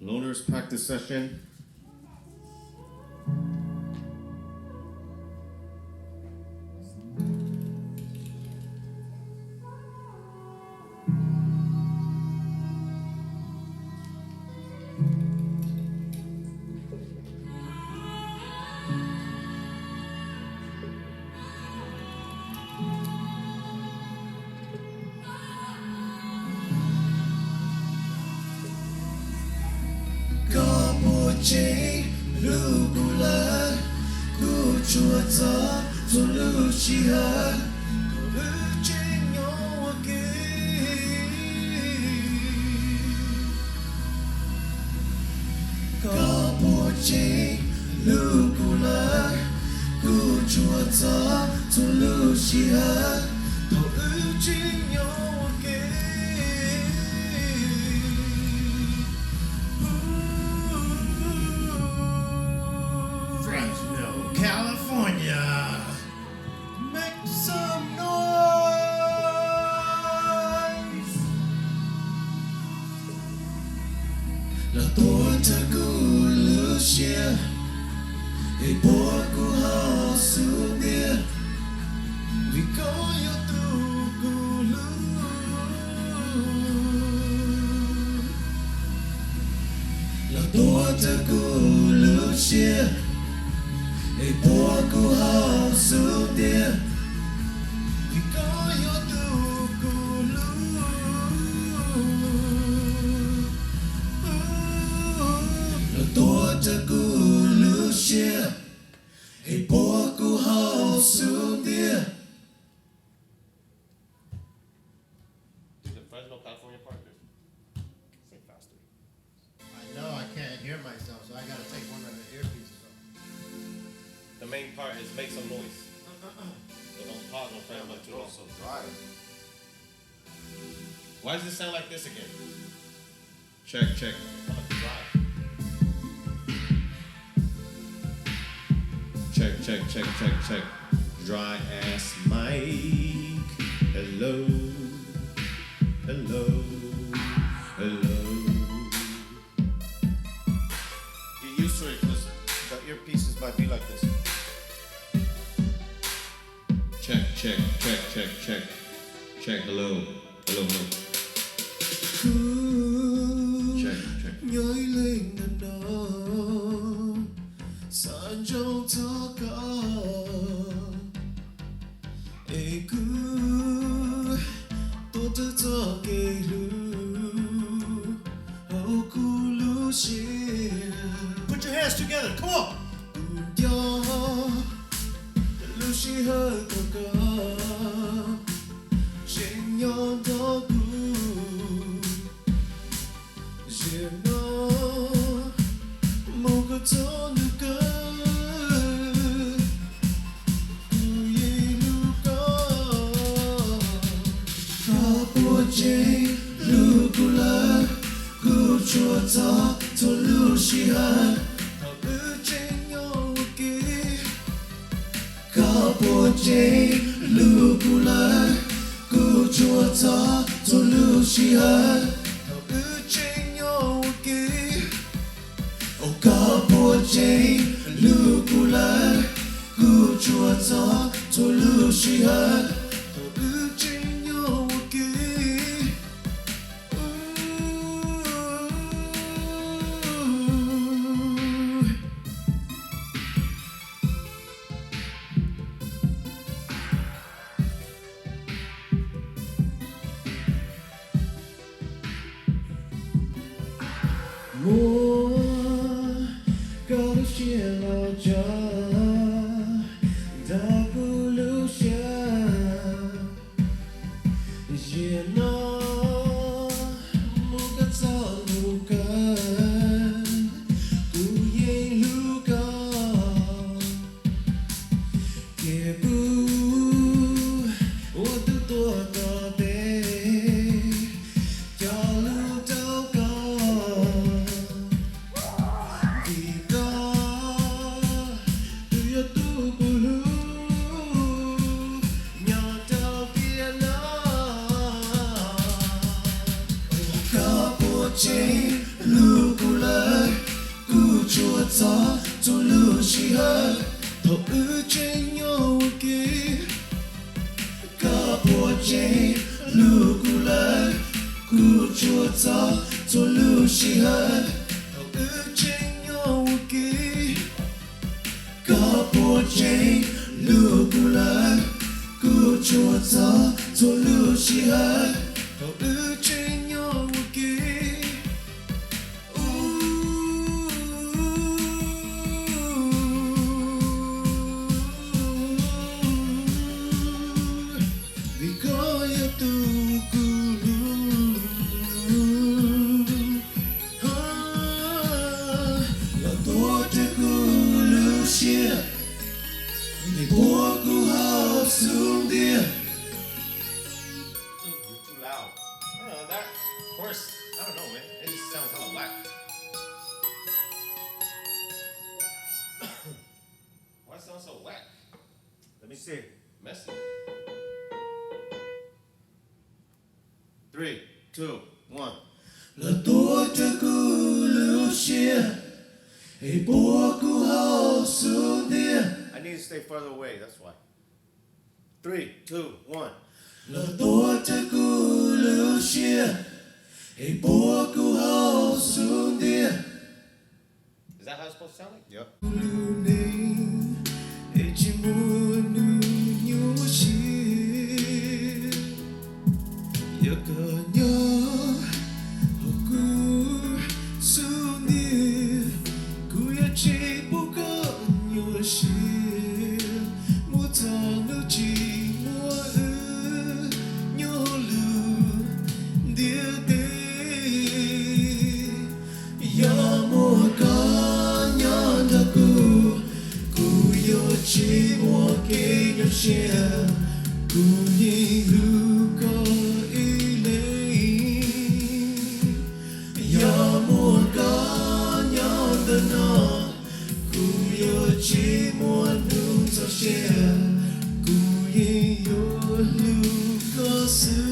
Loner's practice session. Lugula ku chua ta to lucia Lugula ku chua ta to lucia to Fresno, California. Make some noise. La torta ku lucia e porco su dia vi coglio tu gulu la torta ku lucia e porco su dia vi coglio tu gulu la torta ku lucia e porco su dia. The Fresno, California part. Say faster. I know I can't hear myself, so I gotta take one of the earpieces off. The main part is make some noise. So don't pause, don't play about too long. So dry. Why does it sound like this again? Check, check. I'm like dry. Check. Dry ass mic. Hello. Get used to it because the earpieces might be like this. Check. Hello. Check. Nhớ lên lần đó san trong thơ ca e cứ tôi tự cho kể lu hậu cu lu chia Put your hands together. Come on. yo lu chia hơi của ca trên nhau đó cu J'ai non mon coton de cœur Couillé Capoche Lugula Cuchuata Tolushia Capoche Lugula Cuchuata Tolushia Capoche Lugula Cuchuata Tolushia hết hầu ước trên nhau kỹ có bộ chế lúa cù lỡ cù chua gió cho lúa chỉ hết hầu ước trên nhau kỹ vì có yêu tu cù là tôi te cù lưu xia vì bố cù hao xuống địa You're too loud. I don't know that chorus. I don't know, man. It just sounds hella whack. Why it sound so whack? Let me see. Messy. 3, 2, 1. là tôi te cù lưu xia vì bố cù hao xuống địa I need to stay farther away, that's why. 3, 2, 1. là tôi te cù lưu xia vì bố cù hao xuống địa Is that how it's supposed to sound like? Yep. lưu ninh để chỉ muốn nhu chi giờ cờ nhớ hậu cú xuống địa cú ya chỉ bố cờ nhu chi mua thằng nữ chỉ mua nhu lưu địa tê ya mua có nhớ ta cú yo chỉ mua kê nhau chia cú nhìn lưu có ý lấy ya mua có nhớ ta nó cú yo chỉ mua nụ cho chia cú nhìn yo lưu có sự